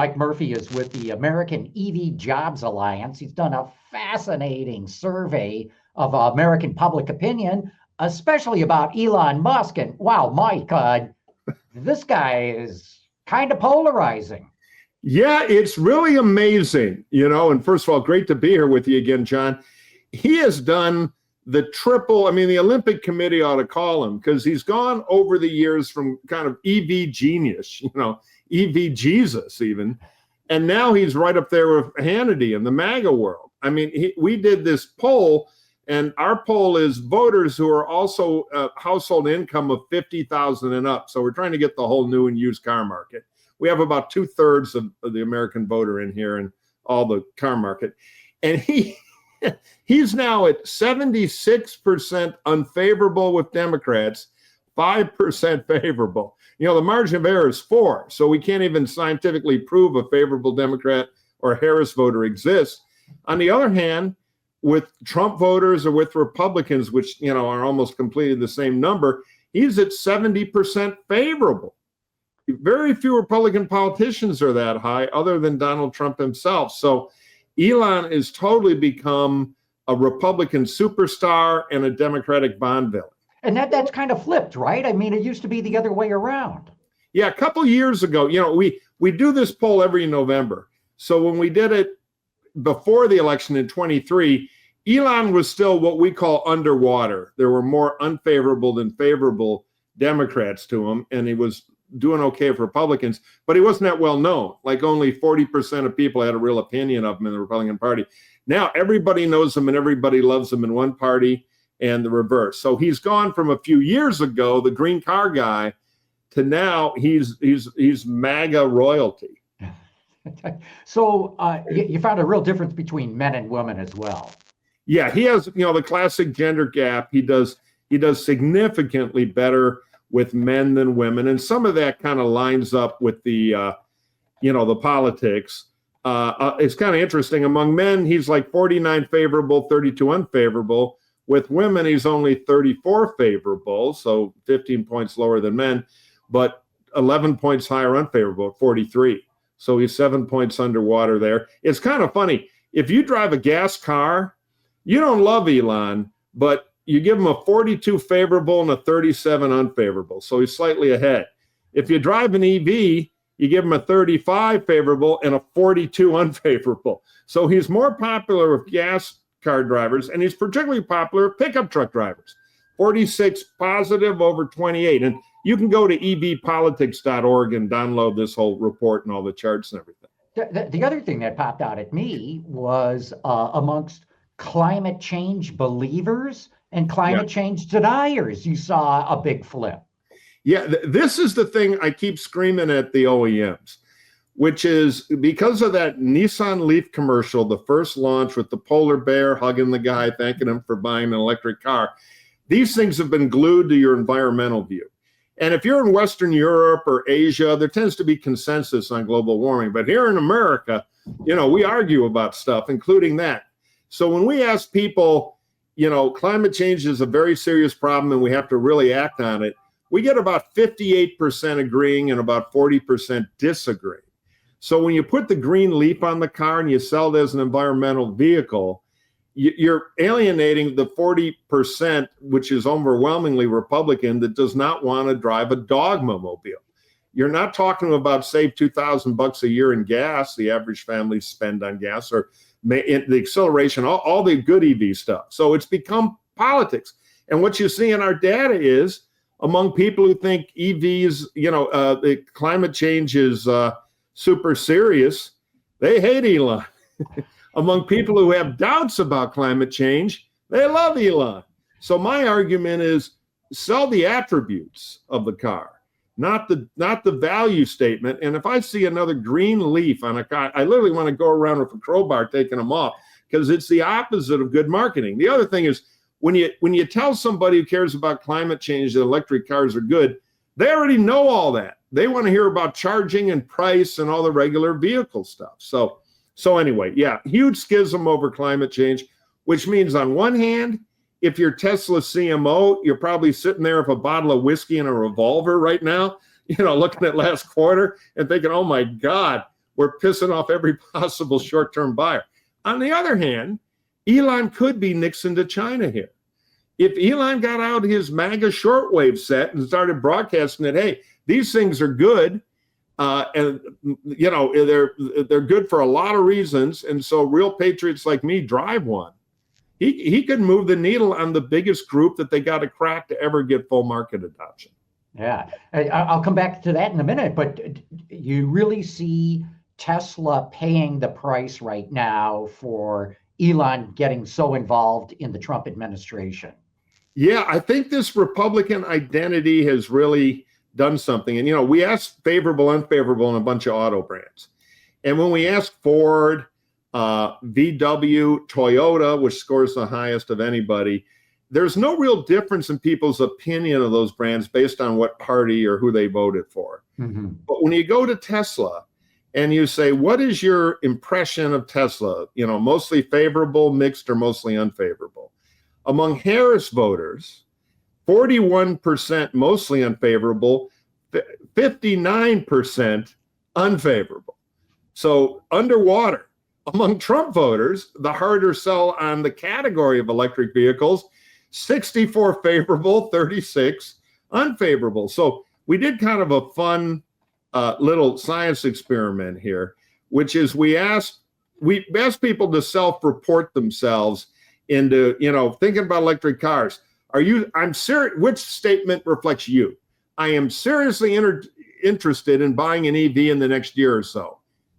Mike Murphy is with the American EV Jobs Alliance. He's done a fascinating survey of American public opinion, especially about Elon Musk. And wow, Mike, this guy is kind of polarizing. Yeah, it's really amazing, and first of all, great to be here with you again, John. He has done the triple. I mean, the Olympic Committee ought to call him, because he's gone over the years from kind of EV genius, EV Jesus even, and now he's right up there with Hannity in the MAGA world. I mean, we did this poll, and our poll is voters who are also household income of 50,000 and up. So we're trying to get the whole new and used car market. We have about 2/3 of the American voter in here and all the car market. And he's now at 76% unfavorable with Democrats, 5% favorable. The margin of error is 4. So we can't even scientifically prove a favorable Democrat or Harris voter exists. On the other hand, with Trump voters or with Republicans, which, are almost completely the same number, he's at 70% favorable. Very few Republican politicians are that high other than Donald Trump himself. So Elon has totally become a Republican superstar and a Democratic Bond villain. And that's kind of flipped, right? I mean, it used to be the other way around. Yeah, a couple years ago, we do this poll every November. So when we did it before the election in 23, Elon was still what we call underwater. There were more unfavorable than favorable Democrats to him, and he was doing okay for Republicans, but he wasn't that well known. Like only 40% of people had a real opinion of him in the Republican Party. Now everybody knows him and everybody loves him in one party, and the reverse. So he's gone from a few years ago, the green car guy, to now he's MAGA royalty. So you found a real difference between men and women as well. Yeah, he has, the classic gender gap. He does significantly better with men than women, and some of that kind of lines up with the the politics. It's kind of interesting. Among men, he's like 49 favorable, 32 unfavorable. With women, he's only 34 favorable, so 15 points lower than men, but 11 points higher unfavorable, 43. So he's 7 points underwater there. It's kind of funny. If you drive a gas car, you don't love Elon, but you give him a 42 favorable and a 37 unfavorable. So he's slightly ahead. If you drive an EV, you give him a 35 favorable and a 42 unfavorable. So he's more popular with gas car drivers, and he's particularly popular with pickup truck drivers. 46 positive over 28. And you can go to evpolitics.org and download this whole report and all the charts and everything. The other thing that popped out at me was amongst climate change believers and climate change deniers, you saw a big flip. Yeah, this is the thing I keep screaming at the OEMs, which is because of that Nissan Leaf commercial, the first launch with the polar bear hugging the guy, thanking him for buying an electric car. These things have been glued to your environmental view. And if you're in Western Europe or Asia, there tends to be consensus on global warming. But here in America, we argue about stuff, including that. So when we ask people, climate change is a very serious problem and we have to really act on it, we get about 58% agreeing and about 40% disagreeing. So when you put the green leaf on the car and you sell it as an environmental vehicle, you're alienating the 40%, which is overwhelmingly Republican, that does not want to drive a dogma mobile. You're not talking about save $2,000 a year in gas, the average family spend on gas, or the acceleration, all the good EV stuff. So it's become politics. And what you see in our data is among people who think EVs, the climate change is super serious, they hate Elon. Among people who have doubts about climate change, they love Elon. So my argument is sell the attributes of the car, not the value statement. And if I see another green leaf on a car, I literally want to go around with a crowbar taking them off, because it's the opposite of good marketing. The other thing is when you tell somebody who cares about climate change that electric cars are good, they already know all that. They want to hear about charging and price and all the regular vehicle stuff. So anyway, yeah, huge schism over climate change, which means on one hand, if you're Tesla CMO, you're probably sitting there with a bottle of whiskey and a revolver right now, looking at last quarter and thinking, oh my God, we're pissing off every possible short-term buyer. On the other hand, Elon could be Nixon to China here. If Elon got out his MAGA shortwave set and started broadcasting that, hey, these things are good, and you know they're good for a lot of reasons, and so real patriots like me drive one. He could move the needle on the biggest group that they got to crack to ever get full market adoption. Yeah, I'll come back to that in a minute, but you really see Tesla paying the price right now for Elon getting so involved in the Trump administration. Yeah, I think this Republican identity has really done something. And, you know, we asked favorable, unfavorable in a bunch of auto brands. And when we asked Ford, VW, Toyota, which scores the highest of anybody, there's no real difference in people's opinion of those brands based on what party or who they voted for. Mm-hmm. But when you go to Tesla and you say, what is your impression of Tesla? You know, mostly favorable, mixed, or mostly unfavorable. Among Harris voters, 41% mostly unfavorable, 59% unfavorable. So underwater. Among Trump voters, the harder sell on the category of electric vehicles, 64 favorable, 36 unfavorable. So we did kind of a fun little science experiment here, which is we asked people to self-report themselves into, you know, thinking about electric cars. I'm serious. Which statement reflects you? I am seriously interested in buying an EV in the next year or so.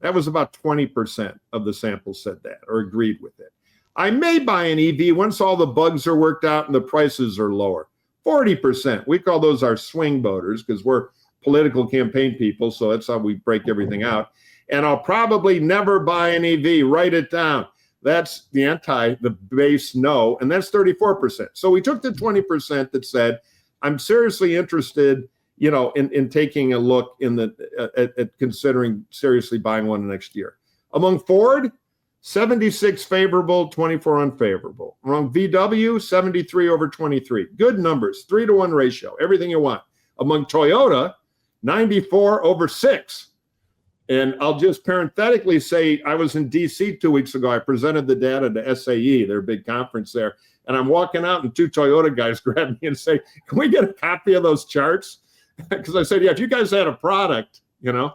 That was about 20% of the sample said that or agreed with it. I may buy an EV once all the bugs are worked out and the prices are lower. 40%. We call those our swing voters because we're political campaign people, so that's how we break everything out. And I'll probably never buy an EV. Write it down. That's the base no, and that's 34%. So we took the 20% that said, I'm seriously interested, you know, in taking a look at considering seriously buying one next year. Among Ford, 76 favorable, 24 unfavorable. Among VW, 73 over 23. Good numbers, 3-to-1 ratio, everything you want. Among Toyota, 94 over 6. And I'll just parenthetically say, I was in DC 2 weeks ago. I presented the data to SAE, their big conference there. And I'm walking out and 2 Toyota guys grab me and say, can we get a copy of those charts? Because I said, yeah, if you guys had a product, you know,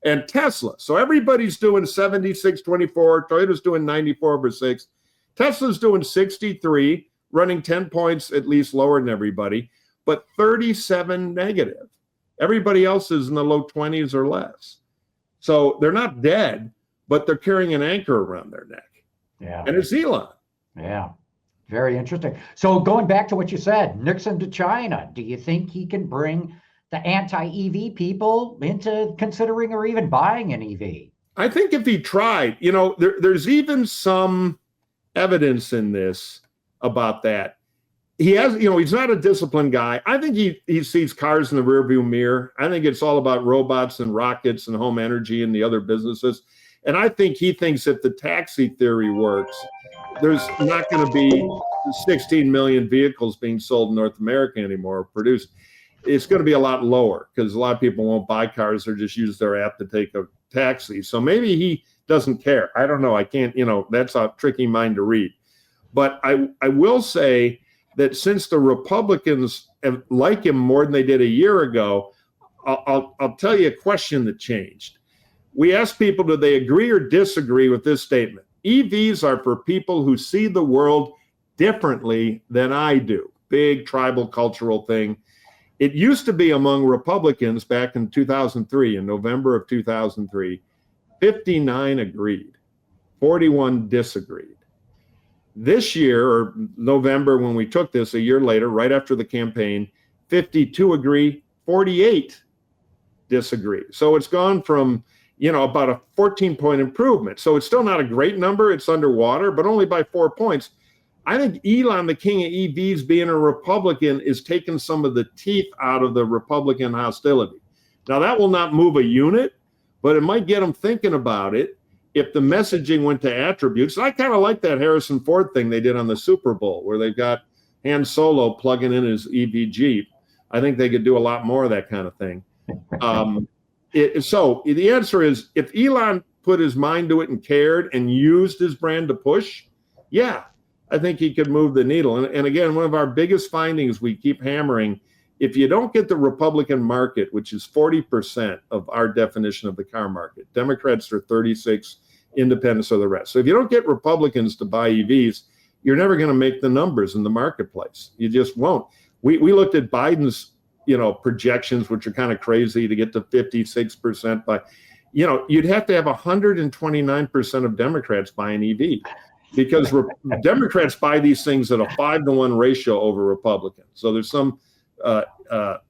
and Tesla. So everybody's doing 76-24. Toyota's doing 94 over 6. Tesla's doing 63, running 10 points at least lower than everybody, but 37 negative. Everybody else is in the low 20s or less. So they're not dead, but they're carrying an anchor around their neck. Yeah. And it's Elon. Yeah. Very interesting. So going back to what you said, Nixon to China, do you think he can bring the anti-EV people into considering or even buying an EV? I think if he tried, you know, there's even some evidence in this about that. He has, you know, he's not a disciplined guy. I think he sees cars in the rearview mirror. I think it's all about robots and rockets and home energy and the other businesses. And I think he thinks if the taxi theory works, there's not going to be 16 million vehicles being sold in North America anymore, produced. It's going to be a lot lower because a lot of people won't buy cars or just use their app to take a taxi. So maybe he doesn't care. I don't know. I can't, you know, that's a tricky mind to read. But I will say that since the Republicans like him more than they did a year ago, I'll tell you a question that changed. We asked people, do they agree or disagree with this statement? EVs are for people who see the world differently than I do. Big tribal cultural thing. It used to be among Republicans back in 2003, in November of 2003, 59 agreed, 41 disagreed. This year, or November, when we took this a year later, right after the campaign, 52 agree, 48 disagree. So it's gone from, you know, about a 14-point improvement. So it's still not a great number. It's underwater, but only by 4 points. I think Elon, the king of EVs, being a Republican, is taking some of the teeth out of the Republican hostility. Now, that will not move a unit, but it might get them thinking about it if the messaging went to attributes. I kind of like that Harrison Ford thing they did on the Super Bowl, where they've got Han Solo plugging in his EV Jeep. I think they could do a lot more of that kind of thing. So the answer is, if Elon put his mind to it and cared and used his brand to push, yeah, I think he could move the needle. And again, one of our biggest findings we keep hammering, if you don't get the Republican market, which is 40% of our definition of the car market, Democrats are 36, independents are the rest. So if you don't get Republicans to buy EVs, you're never going to make the numbers in the marketplace. You just won't. We looked at Biden's, projections, which are kind of crazy, to get to 56% by, you'd have to have 129% of Democrats buying EV, because Democrats buy these things at a 5-to-1 ratio over Republicans. So there's some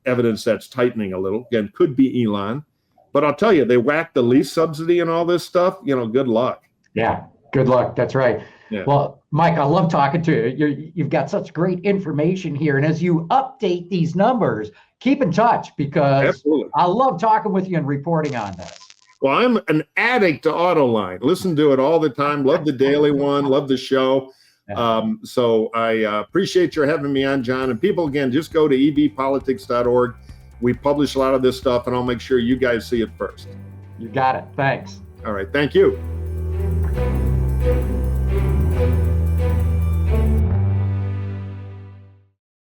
evidence that's tightening a little. Again, could be Elon, but I'll tell you, they whacked the lease subsidy and all this stuff. Good luck. Yeah, good luck. That's right. Yeah. Well, Mike, I love talking to you. You've got such great information here. And as you update these numbers, keep in touch, because Absolutely. I love talking with you and reporting on this. Well, I'm an addict to Autoline. Listen to it all the time. Love the daily one. Love the show. So I appreciate your having me on, John. And people, again, just go to evpolitics.org. We publish a lot of this stuff, and I'll make sure you guys see it first. You got it. Thanks. All right. Thank you.